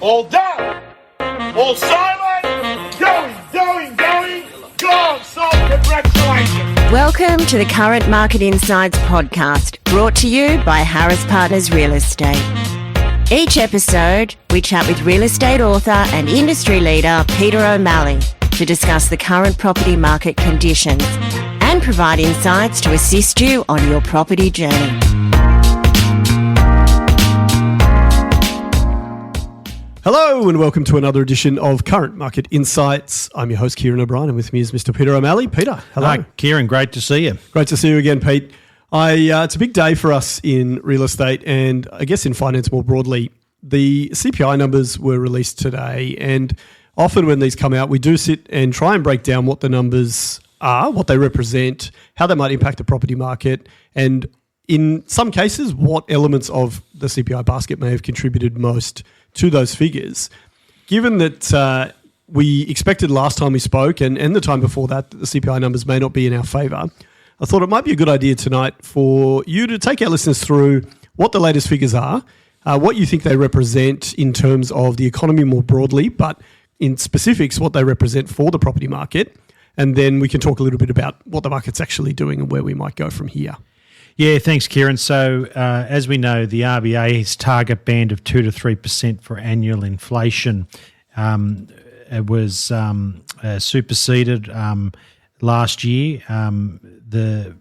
All down. All silent. Going. Go. So congratulations. Welcome to the Current Market Insights podcast, brought to you by Harris Partners Real Estate. Each episode, we chat with real estate author and industry leader Peter O'Malley to discuss the current property market conditions and provide insights to assist you on your property journey. Hello and welcome to another edition of Current Market Insights. I'm your host, Ciaran O'Brien, and with me is Mr. Peter O'Malley. Peter, hello. Hi, Ciaran, great to see you. Great to see you again, Pete. It's a big day for us in real estate and I guess in finance more broadly. The CPI numbers were released today, and often when these come out, we do sit and try and break down what the numbers are, what they represent, how they might impact the property market, and in some cases, what elements of the CPI basket may have contributed most to those figures. Given that we expected last time we spoke and the time before that the CPI numbers may not be in our favour, I thought it might be a good idea tonight for you to take our listeners through what the latest figures are, what you think they represent in terms of the economy more broadly, but in specifics, what they represent for the property market, and then we can talk a little bit about what the market's actually doing and where we might go from here. Yeah, thanks, Ciaran. So, as we know, the RBA's target band of 2 to 3% for annual inflation it was superseded last year. The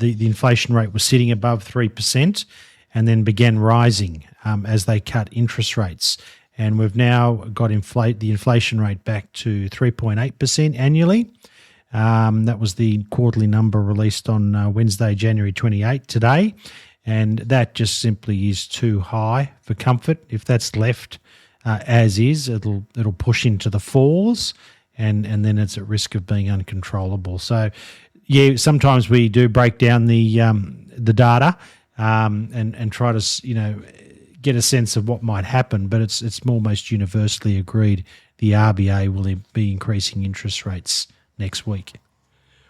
inflation rate was sitting above 3% and then began rising as they cut interest rates. And we've now got the inflation rate back to 3.8% annually. That was the quarterly number released on Wednesday, January 28 today, and that just simply is too high for comfort. If that's left as is, it'll push into the fours, and then it's at risk of being uncontrollable. So, yeah, sometimes we do break down the data and try to get a sense of what might happen, but it's almost universally agreed the RBA will be increasing interest rates next week.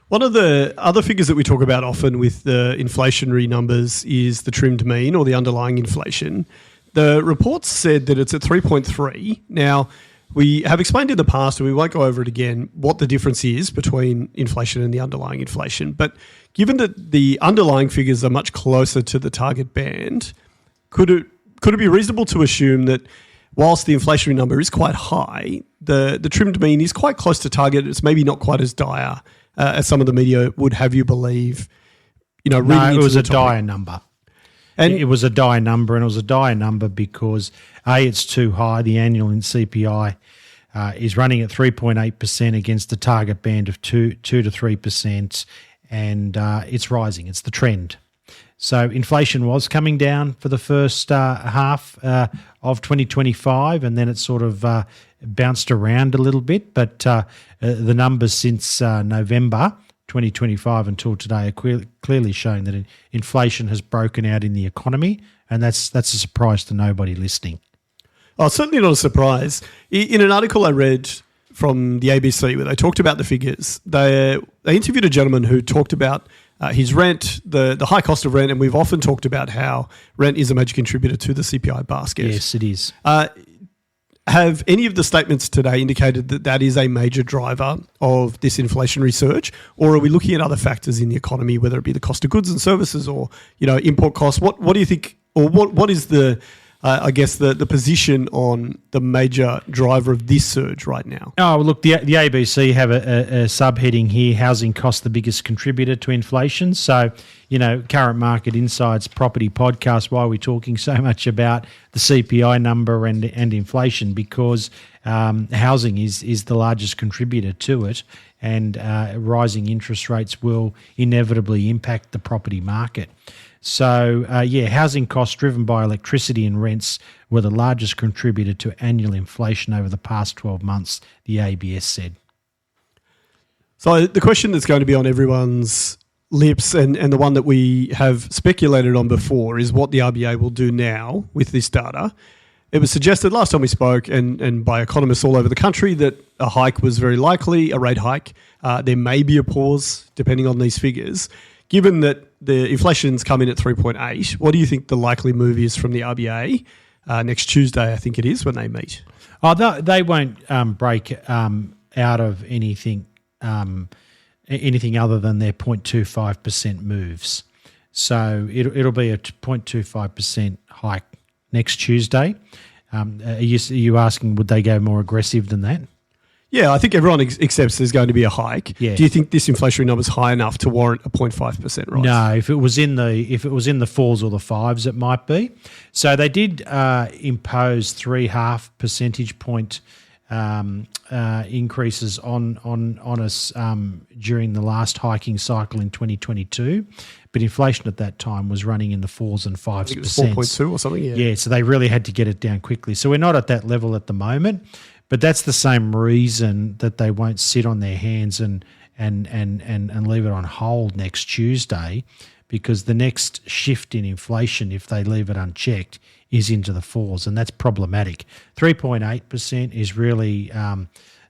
One of the other figures that we talk about often with the inflationary numbers is the trimmed mean or the underlying inflation. The reports said that it's at 3.3. Now, we have explained in the past, and we won't go over it again, what the difference is between inflation and the underlying inflation. But given that the underlying figures are much closer to the target band, could it be reasonable to assume that whilst the inflationary number is quite high, the trimmed mean is quite close to target? It's maybe not quite as dire as some of the media would have you believe. No, it was a dire number. And it was a dire number, and it was a dire number because, A, it's too high. The annual in CPI is running at 3.8% against the target band of 2 to 3%, and it's rising. It's the trend. So inflation was coming down for the first half of 2025, and then it sort of bounced around a little bit. But the numbers since November 2025 until today are clearly showing that inflation has broken out in the economy, and that's a surprise to nobody listening. Oh, certainly not a surprise. In an article I read from the ABC where they talked about the figures, they interviewed a gentleman who talked about his rent, the high cost of rent, and we've often talked about how rent is a major contributor to the CPI basket. Yes, it is. Have any of the statements today indicated that that is a major driver of this inflationary surge, or are we looking at other factors in the economy, whether it be the cost of goods and services or import costs? What do you think, or what is the the position on the major driver of this surge right now? Oh, look, the ABC have a subheading here, housing costs the biggest contributor to inflation. So, Current Market Insights property podcast, why are we talking so much about the CPI number and inflation? Because housing is the largest contributor to it, and rising interest rates will inevitably impact the property market. So, housing costs driven by electricity and rents were the largest contributor to annual inflation over the past 12 months, the ABS said. So the question that's going to be on everyone's lips and the one that we have speculated on before is what the RBA will do now with this data. It was suggested last time we spoke and by economists all over the country that a hike was very likely, a rate hike. There may be a pause depending on these figures. Given that the inflation's come in at 3.8, what do you think the likely move is from the RBA next Tuesday, I think it is, when they meet. Oh, they won't break out of anything other than their 0.25% moves. So it'll be a 0.25% hike next Tuesday. Are you asking, would they go more aggressive than that? Yeah, I think everyone accepts there's going to be a hike. Yeah. Do you think this inflationary number is high enough to warrant a 0.5% rise? No, if it was in the fours or the fives, it might be. So they did impose 3.5 percentage point increases on us during the last hiking cycle in 2022, but inflation at that time was running in the 4s and 5%. I think it was 4.2 or something. Yeah, so they really had to get it down quickly. So we're not at that level at the moment, but that's the same reason that they won't sit on their hands and leave it on hold next Tuesday, because the next shift in inflation, if they leave it unchecked, is into the 4s, and that's problematic. 3.8% is really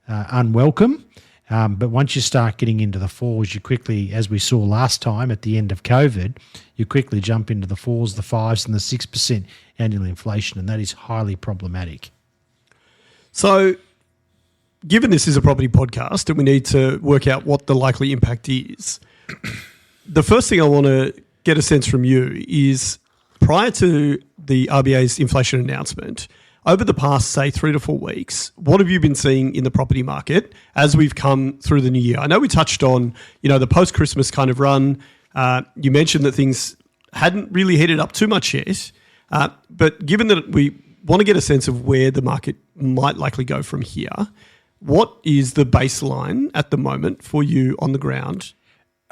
unwelcome, but once you start getting into the 4s, you quickly, as we saw last time at the end of COVID, you quickly jump into the 4s, the 5s, and the 6% annual inflation, and that is highly problematic. So, given this is a property podcast and we need to work out what the likely impact is, the first thing I want to get a sense from you is, prior to the RBA's inflation announcement, over the past, say, 3 to 4 weeks, what have you been seeing in the property market as we've come through the new year? I know we touched on, the post-Christmas kind of run. You mentioned that things hadn't really heated up too much yet, but given that we want to get a sense of where the market might likely go from here, what is the baseline at the moment for you on the ground?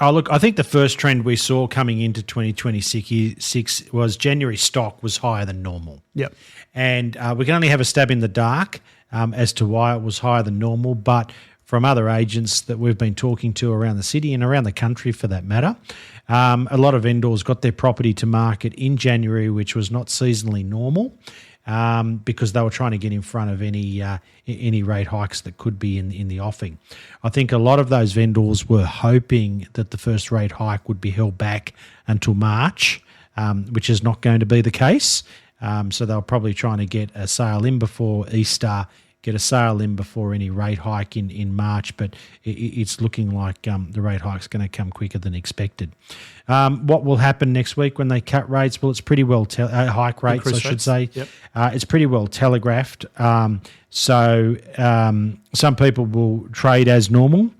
Oh, look, I think the first trend we saw coming into 2026 was January stock was higher than normal. Yep. And we can only have a stab in the dark as to why it was higher than normal, but from other agents that we've been talking to around the city and around the country for that matter, a lot of vendors got their property to market in January, which was not seasonally normal, because they were trying to get in front of any rate hikes that could be in the offing. I think a lot of those vendors were hoping that the first rate hike would be held back until March, which is not going to be the case. So they were probably trying to get a sale in before Easter, get a sale in before any rate hike in March, but it's looking like the rate hike's going to come quicker than expected. What will happen next week when they cut rates? Well, it's pretty well hike rates, I should say. Yep. It's pretty well telegraphed. So some people will trade as normal.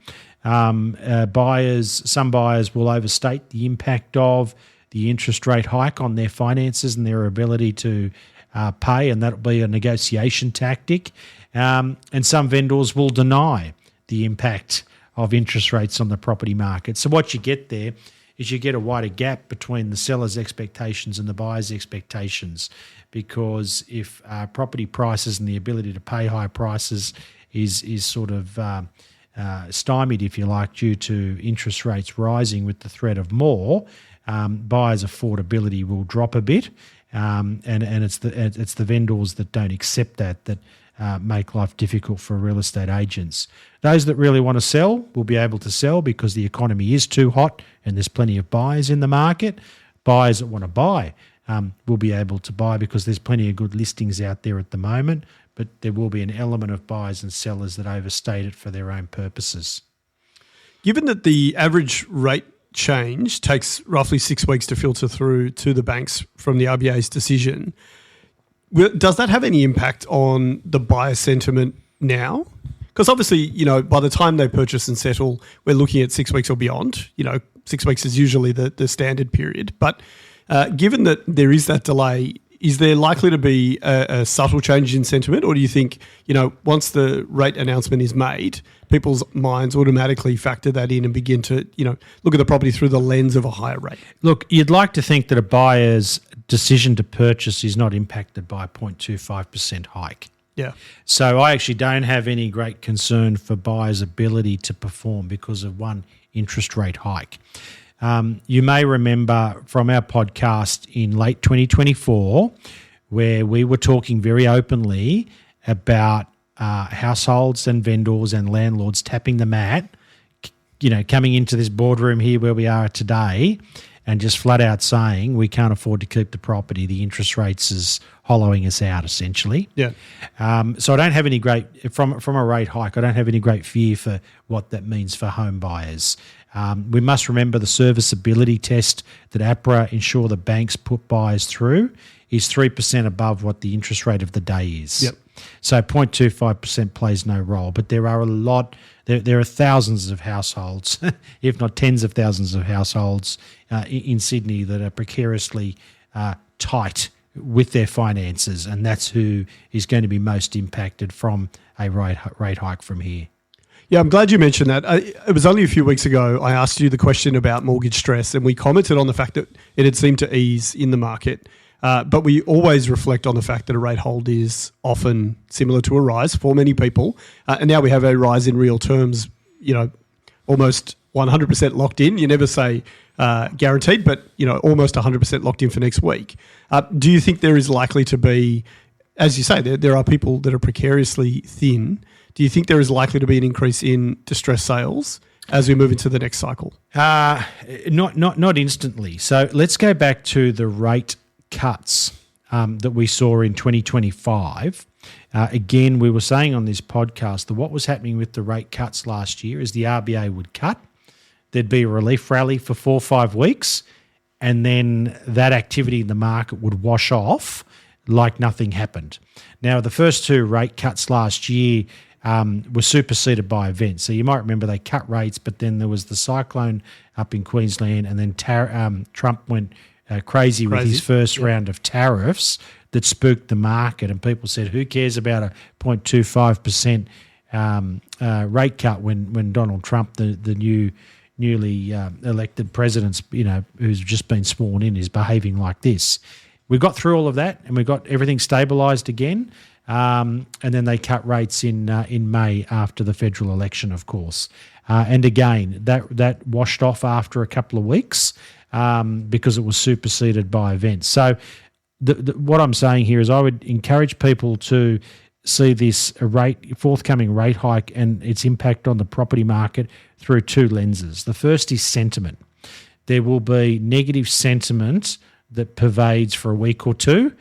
Some buyers will overstate the impact of the interest rate hike on their finances and their ability to pay, and that'll be a negotiation tactic. And some vendors will deny the impact of interest rates on the property market. So what you get there is you get a wider gap between the seller's expectations and the buyer's expectations, because if property prices and the ability to pay high prices is sort of stymied, if you like, due to interest rates rising with the threat of more, buyers' affordability will drop a bit, and it's the vendors that don't accept that make life difficult for real estate agents. Those that really want to sell will be able to sell because the economy is too hot and there's plenty of buyers in the market. Buyers that want to buy will be able to buy because there's plenty of good listings out there at the moment, but there will be an element of buyers and sellers that overstate it for their own purposes. Given that the average rate change takes roughly 6 weeks to filter through to the banks from the RBA's decision, does that have any impact on the buyer sentiment now? Because obviously, by the time they purchase and settle, we're looking at 6 weeks or beyond. 6 weeks is usually the standard period. But given that there is that delay, is there likely to be a subtle change in sentiment? Or do you think, once the rate announcement is made, people's minds automatically factor that in and begin to, look at the property through the lens of a higher rate? Look, you'd like to think that a buyer's decision to purchase is not impacted by a 0.25% hike. Yeah. So I actually don't have any great concern for buyers' ability to perform because of one interest rate hike. You may remember from our podcast in late 2024 where we were talking very openly about households and vendors and landlords tapping the mat, coming into this boardroom here where we are today and just flat out saying we can't afford to keep the property. The interest rates is hollowing us out essentially. Yeah. So I don't have any from a rate hike. I don't have any great fear for what that means for home buyers. We must remember the serviceability test that APRA ensure the banks put buyers through is 3% above what the interest rate of the day is. Yep. So 0.25% plays no role, but there are there are thousands of households, if not tens of thousands of households in Sydney that are precariously tight with their finances, and that's who is going to be most impacted from a rate hike from here. Yeah, I'm glad you mentioned that. It was only a few weeks ago I asked you the question about mortgage stress, and we commented on the fact that it had seemed to ease in the market. But we always reflect on the fact that a rate hold is often similar to a rise for many people. And now we have a rise in real terms, almost 100% locked in. You never say guaranteed, but, almost 100% locked in for next week. Do you think there is likely to be, as you say, there are people that are precariously thin. Do you think there is likely to be an increase in distressed sales as we move into the next cycle? Not instantly. So let's go back to the rate cuts that we saw in 2025. Again, we were saying on this podcast that what was happening with the rate cuts last year is the RBA would cut, there'd be a relief rally for 4 or 5 weeks, and then that activity in the market would wash off like nothing happened. Now, the first 2 rate cuts last year were superseded by events. So you might remember they cut rates, but then there was the cyclone up in Queensland, and then Trump went crazy with his first round of tariffs that spooked the market, and people said, who cares about a 0.25% rate cut when Donald Trump, the newly elected president, who's just been sworn in, is behaving like this. We got through all of that, and we got everything stabilised again, and then they cut rates in May after the federal election, of course. And again, that washed off after a couple of weeks because it was superseded by events. So what I'm saying here is I would encourage people to see this forthcoming rate hike and its impact on the property market through 2 lenses. The first is sentiment. There will be negative sentiment that pervades for a week or 2,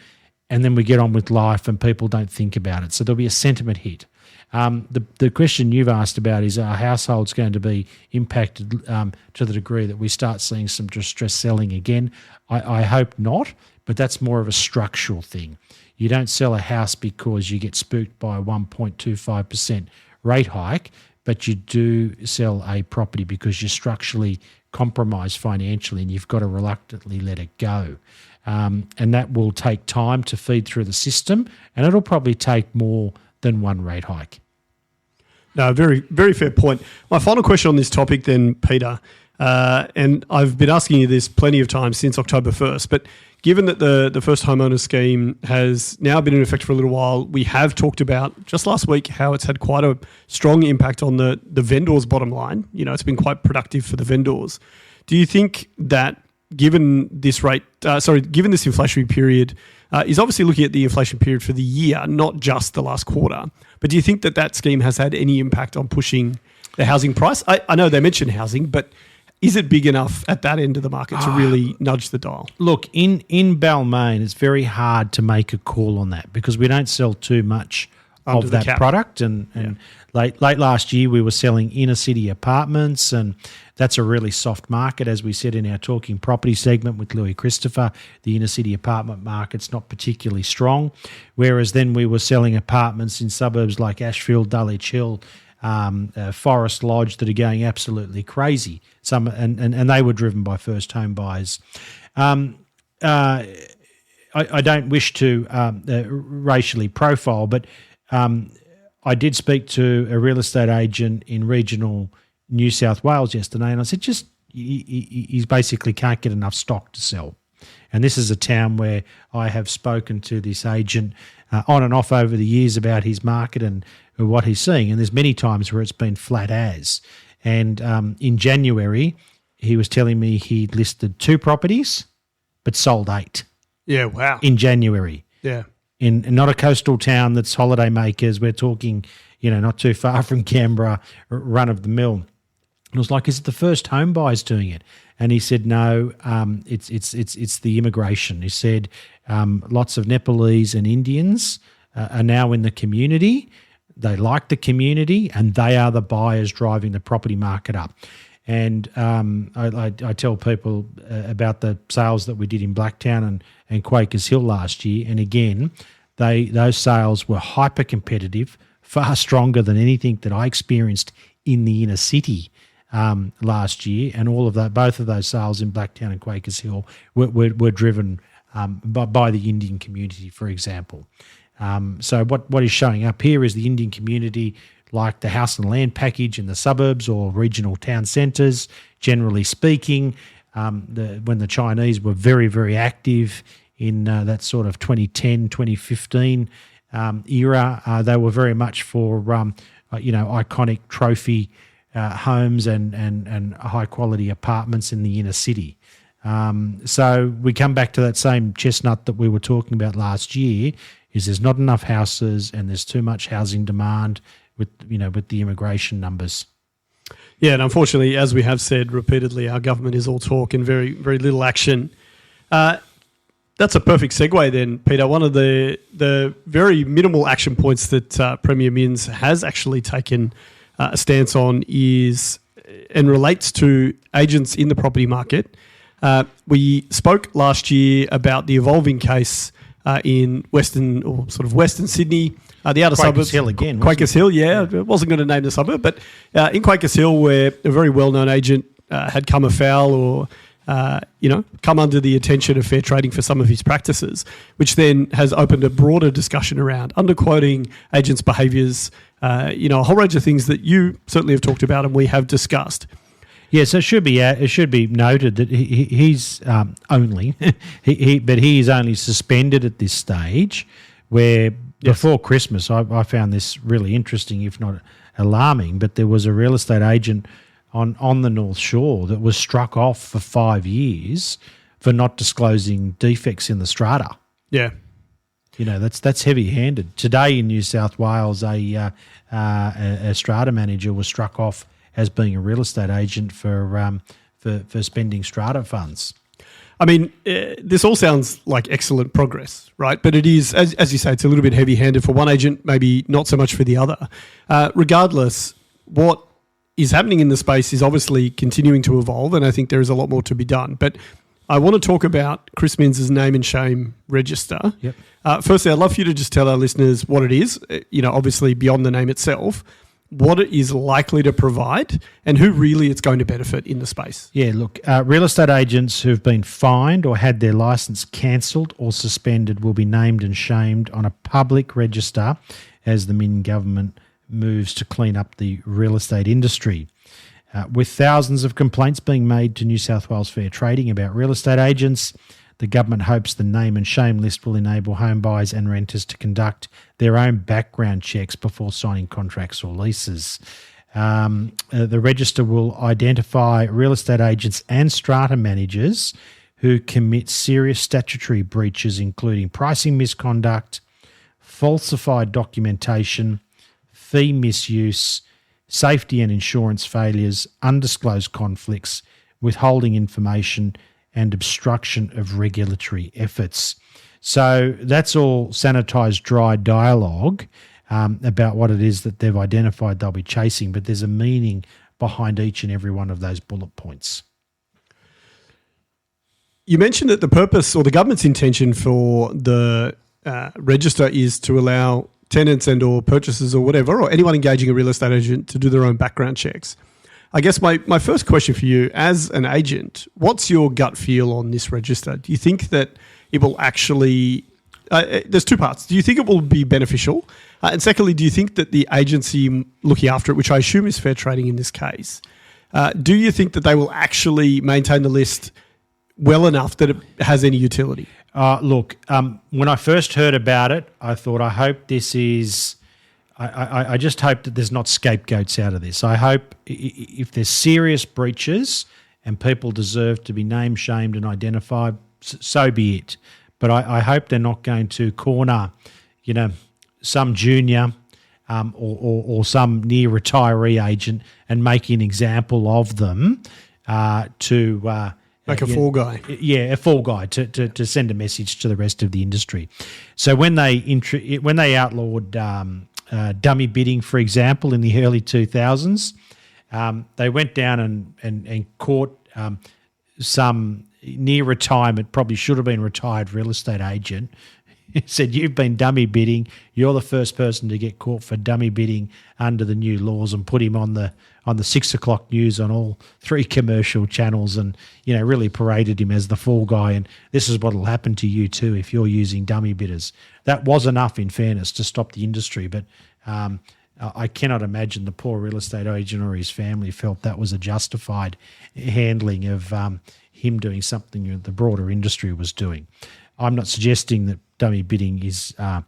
and then we get on with life and people don't think about it. So there'll be a sentiment hit. The question you've asked about is, are households going to be impacted to the degree that we start seeing some distress selling again? I hope not, but that's more of a structural thing. You don't sell a house because you get spooked by a 1.25% rate hike, but you do sell a property because you're structurally compromised financially and you've got to reluctantly let it go. And that will take time to feed through the system, and it'll probably take more than 1 rate hike. No, very, very fair point. My final question on this topic then, Peter, and I've been asking you this plenty of times since October 1st, but given that the first homeowner scheme has now been in effect for a little while, we have talked about just last week how it's had quite a strong impact on the vendors' bottom line. It's been quite productive for the vendors. Do you think that given this inflationary period, is obviously looking at the inflation period for the year, not just the last quarter, but do you think that scheme has had any impact on pushing the housing price? I know they mentioned housing, but is it big enough at that end of the market to really nudge the dial? Look, in Balmain, it's very hard to make a call on that because we don't sell too much of that product. And late last year, we were selling inner city apartments, and that's a really soft market. As we said in our Talking Property segment with Louis Christopher, the inner city apartment market's not particularly strong. Whereas then we were selling apartments in suburbs like Ashfield, Dulwich Hill, Forest Lodge that are going absolutely crazy. And they were driven by first home buyers. I don't wish to racially profile, but I did speak to a real estate agent in regional New South Wales yesterday, and I said, he basically can't get enough stock to sell. And this is a town where I have spoken to this agent on and off over the years about his market and what he's seeing. And there's many times where it's been flat as. And in January, he was telling me he'd listed 2 properties but sold 8. Yeah, wow. In January. Yeah. In not a coastal town that's holiday makers. We're talking, not too far from Canberra, run of the mill. And I was like, is it the first home buyers doing it? And he said, no, it's the immigration. He said lots of Nepalese and Indians are now in the community. They like the community, and they are the buyers driving the property market up. And I tell people about the sales that we did in Blacktown and Quakers Hill last year. And again, those sales were hyper competitive, far stronger than anything that I experienced in the inner city last year. And all of that, both of those sales in Blacktown and Quakers Hill were driven by the Indian community, for example. So what is showing up here is the Indian community, like the house and land package in the suburbs or regional town centres, generally speaking. When the Chinese were very, very active in that sort of 2010, 2015 era, they were very much for, iconic trophy homes and high-quality apartments in the inner city. So we come back to that same chestnut that we were talking about last year, is there's not enough houses and there's too much housing demand with the immigration numbers. Yeah, and unfortunately, as we have said repeatedly, our government is all talk and very, very little action. That's a perfect segue then, Peter. One of the very minimal action points that Premier Minns has actually taken a stance on is and relates to agents in the property market. We spoke last year about the evolving case in Western Sydney, the outer suburbs. Quakers Hill again. Quakers Hill, yeah. I wasn't going to name the suburb, but in Quakers Hill, where a very well-known agent had come afoul or come under the attention of fair trading for some of his practices, which then has opened a broader discussion around underquoting agents' behaviours, a whole range of things that you certainly have talked about and we have discussed. Yes, it should be noted that he's only but he is only suspended at this stage. Where before Christmas, I found this really interesting, if not alarming. But there was a real estate agent on the North Shore that was struck off for 5 years for not disclosing defects in the strata. Yeah. That's heavy-handed. Today in New South Wales, a strata manager was struck off as being a real estate agent for spending strata funds. I mean, this all sounds like excellent progress, right? But it is, as you say, it's a little bit heavy-handed for one agent, maybe not so much for the other. Regardless, what is happening in the space is obviously continuing to evolve, and I think there is a lot more to be done. But I want to talk about Chris Minns' name and shame register. Yep. Firstly, I'd love for you to just tell our listeners what it is, obviously beyond the name itself, what it is likely to provide and who really it's going to benefit in the space. Yeah, look, real estate agents who've been fined or had their licence cancelled or suspended will be named and shamed on a public register as the Min government moves to clean up the real estate industry. With thousands of complaints being made to New South Wales Fair Trading about real estate agents, the government hopes the name and shame list will enable home buyers and renters to conduct their own background checks before signing contracts or leases. The register will identify real estate agents and strata managers who commit serious statutory breaches, including pricing misconduct, falsified documentation, fee misuse, safety and insurance failures, undisclosed conflicts, withholding information, and obstruction of regulatory efforts. So that's all sanitised, dry dialogue about what it is that they've identified they'll be chasing, but there's a meaning behind each and every one of those bullet points. You mentioned that the purpose or the government's intention for the register is to allow tenants and or purchasers or whatever, or anyone engaging a real estate agent to do their own background checks. I guess my first question for you, as an agent, what's your gut feel on this register? Do you think that it will actually there's two parts. Do you think it will be beneficial? And secondly, do you think that the agency looking after it, which I assume is Fair Trading in this case, do you think that they will actually maintain the list well enough that it has any utility? Look, when I first heard about it, I thought, I hope this is... I just hope that there's not scapegoats out of this. I hope if there's serious breaches and people deserve to be named, shamed and identified, so be it. But I hope they're not going to corner, some junior or some near retiree agent and making an example of them to Like a fall guy. Yeah, a fall guy to send a message to the rest of the industry. So when they outlawed dummy bidding, for example, in the early 2000s, they went down and caught some near retirement, probably should have been retired real estate agent. Said, you've been dummy bidding. You're the first person to get caught for dummy bidding under the new laws, and put him on the 6 o'clock news on all 3 commercial channels, and really paraded him as the fall guy. And this is what will happen to you too if you're using dummy bidders. That was enough, in fairness, to stop the industry. But I cannot imagine the poor real estate agent or his family felt that was a justified handling of him doing something the broader industry was doing. I'm not suggesting that dummy bidding is a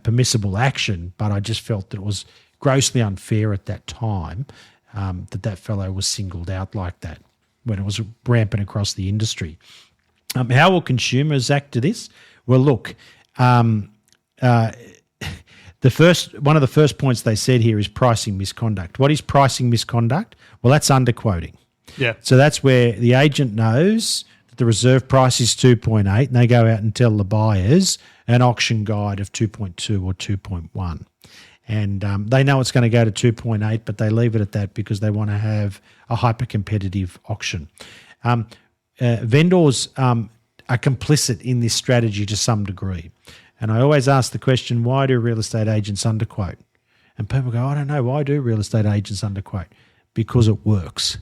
permissible action, but I just felt that it was grossly unfair at that time that fellow was singled out like that when it was rampant across the industry. How will consumers act to this? Well, look, one of the first points they said here is pricing misconduct. What is pricing misconduct? Well, that's underquoting. Yeah. So that's where the agent knows that the reserve price is 2.8 and they go out and tell the buyers an auction guide of 2.2 or 2.1. And they know it's going to go to 2.8, but they leave it at that because they want to have a hyper-competitive auction. Vendors are complicit in this strategy to some degree. And I always ask the question, why do real estate agents underquote? And people go, I don't know, why do real estate agents underquote? Because it works.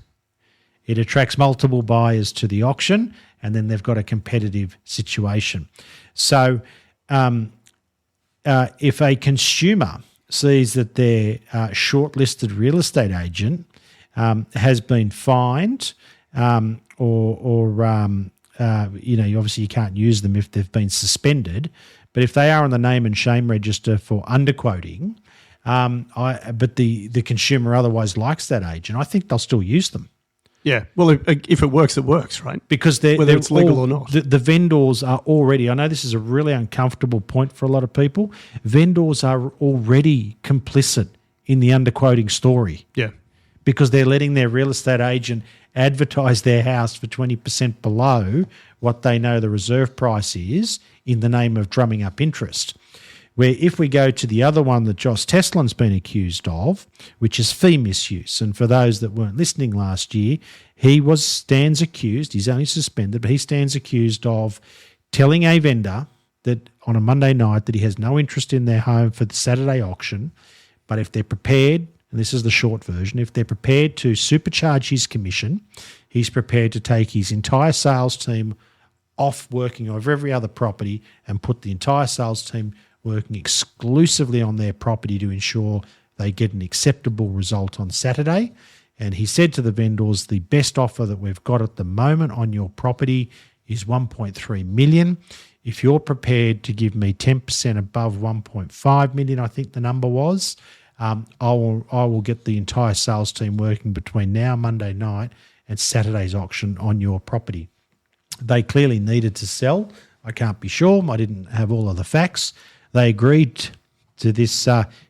It attracts multiple buyers to the auction, and then they've got a competitive situation. So if a consumer sees that their shortlisted real estate agent has been fined obviously you can't use them if they've been suspended, but if they are on the name and shame register for underquoting, but the consumer otherwise likes that agent, I think they'll still use them. Yeah. Well, if it works, right? Because whether it's legal or not. The vendors are already, I know this is a really uncomfortable point for a lot of people, vendors are already complicit in the underquoting story. Yeah. Because they're letting their real estate agent advertise their house for 20% below what they know the reserve price is in the name of drumming up interest. Where if we go to the other one that Josh Teslan's been accused of, which is fee misuse, and for those that weren't listening last year, he stands accused, he's only suspended, but he stands accused of telling a vendor that on a Monday night that he has no interest in their home for the Saturday auction, but if they're prepared, and this is the short version, if they're prepared to supercharge his commission, he's prepared to take his entire sales team off working over every other property and put the entire sales team working exclusively on their property to ensure they get an acceptable result on Saturday. And he said to the vendors, the best offer that we've got at the moment on your property is 1.3 million. If you're prepared to give me 10% above 1.5 million, I think the number was, I will get the entire sales team working between now, Monday night, and Saturday's auction on your property. They clearly needed to sell. I can't be sure. I didn't have all of the facts. They agreed to this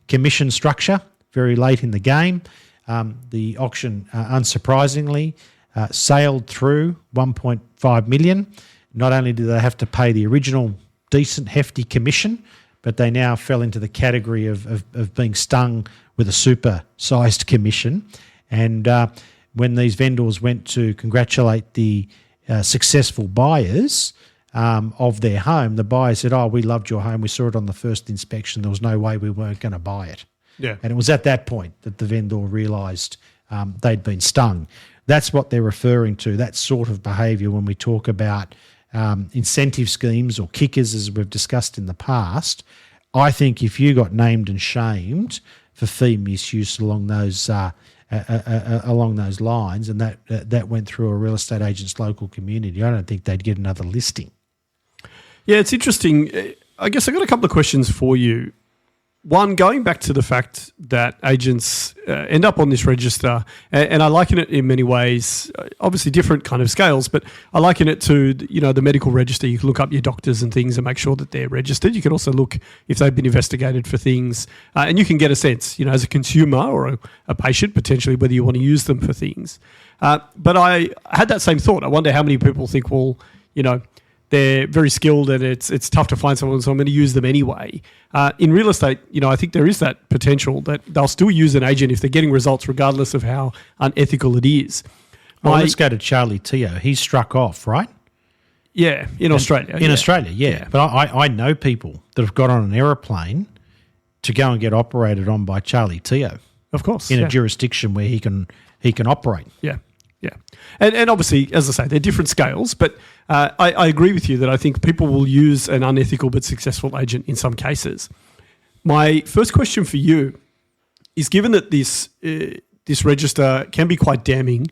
commission structure very late in the game. The auction, unsurprisingly, sailed through 1.5 million. Not only do they have to pay the original decent, hefty commission, but they now fell into the category of being stung with a super-sized commission. And when these vendors went to congratulate the successful buyers of their home, the buyer said, we loved your home. We saw it on the first inspection. There was no way we weren't going to buy it. Yeah. And it was at that point that the vendor realised they'd been stung. That's what they're referring to, that sort of behaviour when we talk about incentive schemes or kickers, as we've discussed in the past. I think if you got named and shamed for fee misuse along those lines, and that went through a real estate agent's local community, I don't think they'd get another listing. Yeah, it's interesting. I guess I've got a couple of questions for you. One, going back to the fact that agents end up on this register, and I liken it in many ways, obviously different kind of scales, but I liken it to, the medical register. You can look up your doctors and things and make sure that they're registered. You can also look if they've been investigated for things, and you can get a sense, as a consumer or a patient, potentially, whether you want to use them for things. But I had that same thought. I wonder how many people think, well, they're very skilled and it's tough to find someone, so I'm going to use them anyway. In real estate, I think there is that potential that they'll still use an agent if they're getting results regardless of how unethical it is. Let's go to Charlie Teo. He's struck off, right? Yeah, in Australia. In Australia, yeah. But I know people that have got on an aeroplane to go and get operated on by Charlie Teo. Of course. In a jurisdiction where he can operate. Yeah. Yeah. And obviously, as I say, they're different scales, but I agree with you that I think people will use an unethical but successful agent in some cases. My first question for you is, given that this register can be quite damning,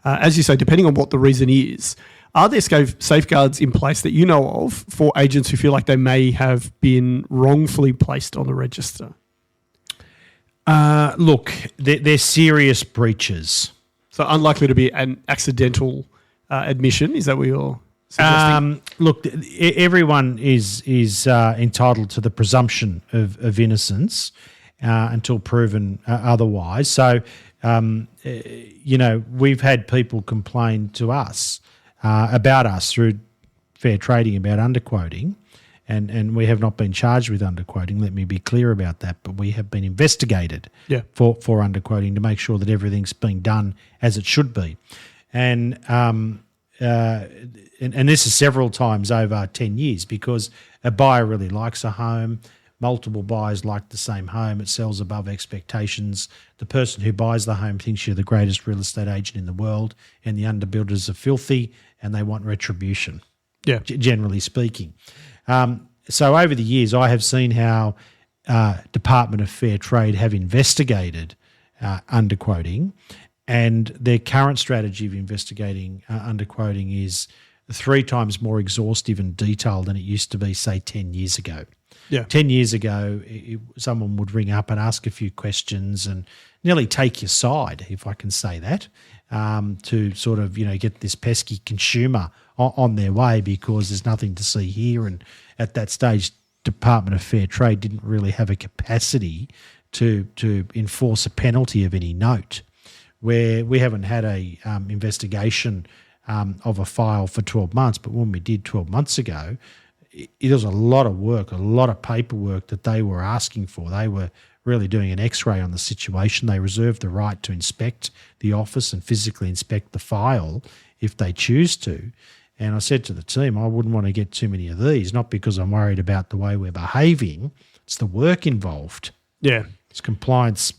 as you say, depending on what the reason is, are there safeguards in place that you know of for agents who feel like they may have been wrongfully placed on the register? Look, they're serious breaches. So unlikely to be an accidental admission. Is that what you're suggesting? Look, everyone is entitled to the presumption of innocence until proven otherwise. So, we've had people complain to us about us through fair trading about underquoting, and we have not been charged with underquoting. Let me be clear about that. But we have been investigated for underquoting to make sure that everything's being done as it should be. And this is several times over 10 years because a buyer really likes a home. Multiple buyers like the same home. It sells above expectations. The person who buys the home thinks you're the greatest real estate agent in the world, and the underbuilders are filthy and they want retribution, generally speaking. So over the years, I have seen how Department of Fair Trade have investigated underquoting, and their current strategy of investigating underquoting is 3 times more exhaustive and detailed than it used to be, say, 10 years ago. Yeah. 10 years ago, someone would ring up and ask a few questions and nearly take your side, if I can say that, to sort of, get this pesky consumer on their way because there's nothing to see here. And at that stage, Department of Fair Trade didn't really have a capacity to enforce a penalty of any note, where we haven't had a investigation of a file for 12 months. But when we did 12 months ago, there was a lot of work, a lot of paperwork that they were asking for. They were really doing an X-ray on the situation. They reserved the right to inspect the office and physically inspect the file if they choose to. And I said to the team, I wouldn't want to get too many of these, not because I'm worried about the way we're behaving. It's the work involved. Yeah. It's compliance,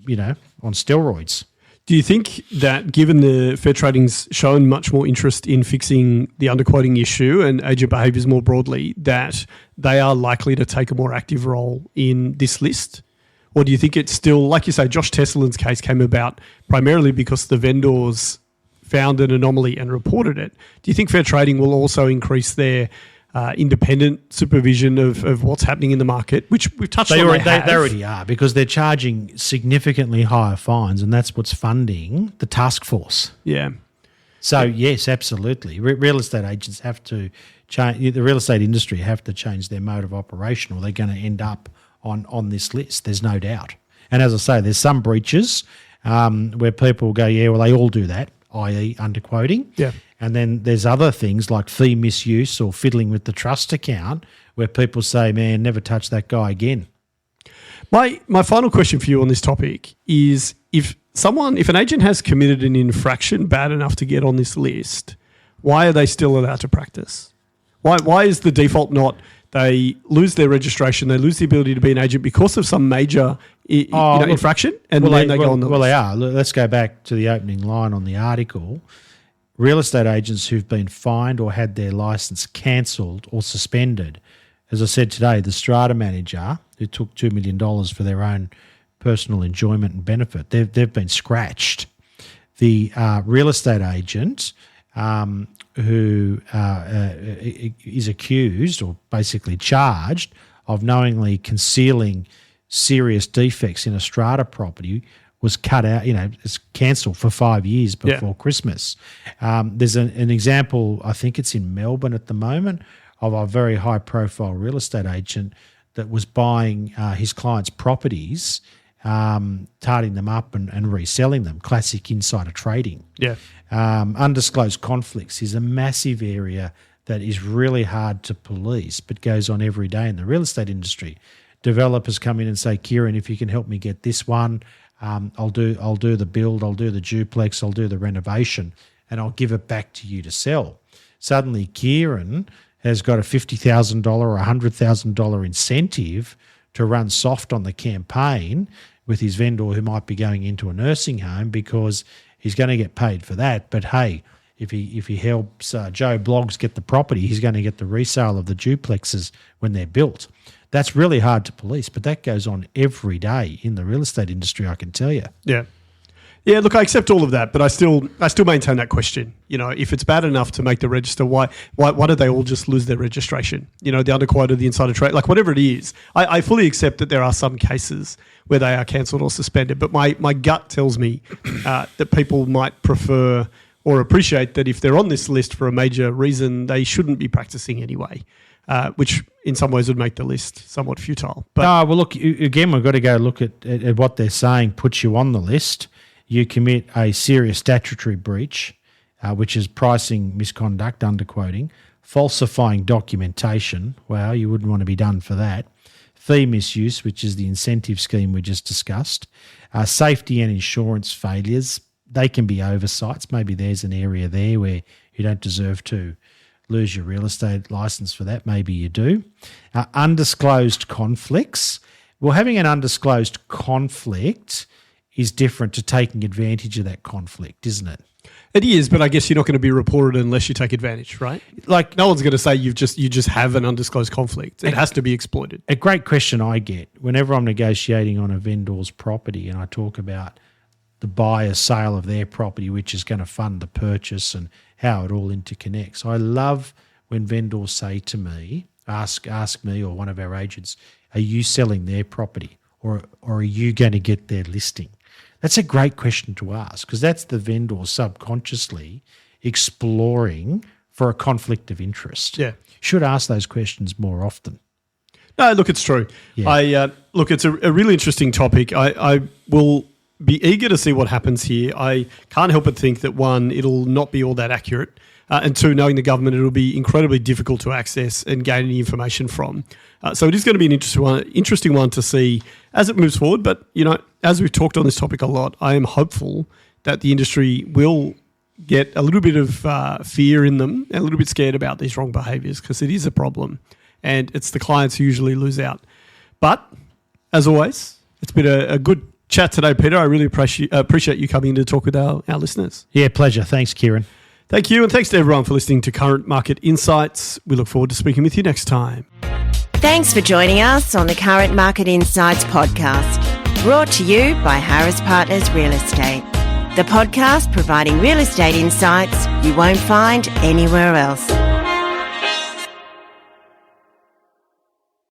on steroids. Do you think that given the fair trading's shown much more interest in fixing the underquoting issue and agent behaviours more broadly, that they are likely to take a more active role in this list? Or do you think it's still, like you say, Josh Tesselin's case came about primarily because the vendors found an anomaly and reported it? Do you think fair trading will also increase their independent supervision of what's happening in the market, which we've touched on? They already are, because they're charging significantly higher fines, and that's what's funding the task force. Yeah. So, yes, absolutely. Real estate agents have to change, the real estate industry have to change their mode of operation, or they're going to end up on this list. There's no doubt. And as I say, there's some breaches where people go, yeah, well, they all do that, i.e. underquoting. Yeah. And then there's other things like fee misuse or fiddling with the trust account where people say, man, never touch that guy again. My final question for you on this topic is if an agent has committed an infraction bad enough to get on this list, why are they still allowed to practice? Why is the default not they lose their registration, they lose the ability to be an agent because of some major infraction, and then they go on the list? Well, they are. Let's go back to the opening line on the article. Real estate agents who've been fined or had their licence cancelled or suspended. As I said today, the strata manager who took $2 million for their own personal enjoyment and benefit, they've been scratched. The real estate agent who is accused or basically charged of knowingly concealing serious defects in a strata property was cut out, it's cancelled for 5 years before Christmas. There's an example, I think it's in Melbourne at the moment, of a very high-profile real estate agent that was buying his clients' properties, tarting them up and reselling them, classic insider trading. Yeah. Undisclosed conflicts is a massive area that is really hard to police but goes on every day in the real estate industry. Developers come in and say, Ciaran, if you can help me get this one, I'll do the build, I'll do the duplex, I'll do the renovation, and I'll give it back to you to sell. Suddenly Ciaran has got a $50,000 or $100,000 incentive to run soft on the campaign with his vendor who might be going into a nursing home because he's going to get paid for that. But hey, if he helps Joe Bloggs get the property, he's going to get the resale of the duplexes when they're built. That's really hard to police, but that goes on every day in the real estate industry, I can tell you. Yeah. Yeah, look, I accept all of that, but I still maintain that question. If it's bad enough to make the register, why do they all just lose their registration? The underquoted, the insider trade, like whatever it is. I fully accept that there are some cases where they are cancelled or suspended, but my gut tells me that people might prefer or appreciate that if they're on this list for a major reason, they shouldn't be practicing anyway. Which in some ways would make the list somewhat futile. But well, look, again, we've got to go look at what they're saying puts you on the list. You commit a serious statutory breach, which is pricing misconduct, underquoting, falsifying documentation. Wow, you wouldn't want to be done for that. Fee misuse, which is the incentive scheme we just discussed. Safety and insurance failures, they can be oversights. Maybe there's an area there where you don't deserve to lose your real estate license for that. Maybe you do. Undisclosed conflicts. Well, having an undisclosed conflict is different to taking advantage of that conflict, isn't it? it is, but I guess you're not going to be reported unless you take advantage, right? Like no one's going to say you just have an undisclosed conflict. It has to be exploited. A great question I get whenever I'm negotiating on a vendor's property and I talk about the buyer's sale of their property, which is going to fund the purchase and how it all interconnects. I love when vendors say to me, ask me or one of our agents, are you selling their property or are you going to get their listing? That's a great question to ask because that's the vendor subconsciously exploring for a conflict of interest. Yeah. Should ask those questions more often. No, look, it's true. Yeah. Look, it's a really interesting topic. I will be eager to see what happens here. I can't help but think that, one, it'll not be all that accurate, and two, knowing the government, it'll be incredibly difficult to access and gain any information from. So it is going to be an interesting one to see as it moves forward. But, you know, as we've talked on this topic a lot, I am hopeful that the industry will get a little bit of fear in them and a little bit scared about these wrong behaviours because it is a problem and it's the clients who usually lose out. But, as always, it's been a good chat today, Peter. I really appreciate you coming in to talk with our listeners. Yeah, pleasure. Thanks, Ciaran. Thank you, and thanks to everyone for listening to Current Market Insights. We look forward to speaking with you next time. Thanks for joining us on the Current Market Insights podcast, brought to you by Harris Partners Real Estate, the podcast providing real estate insights you won't find anywhere else.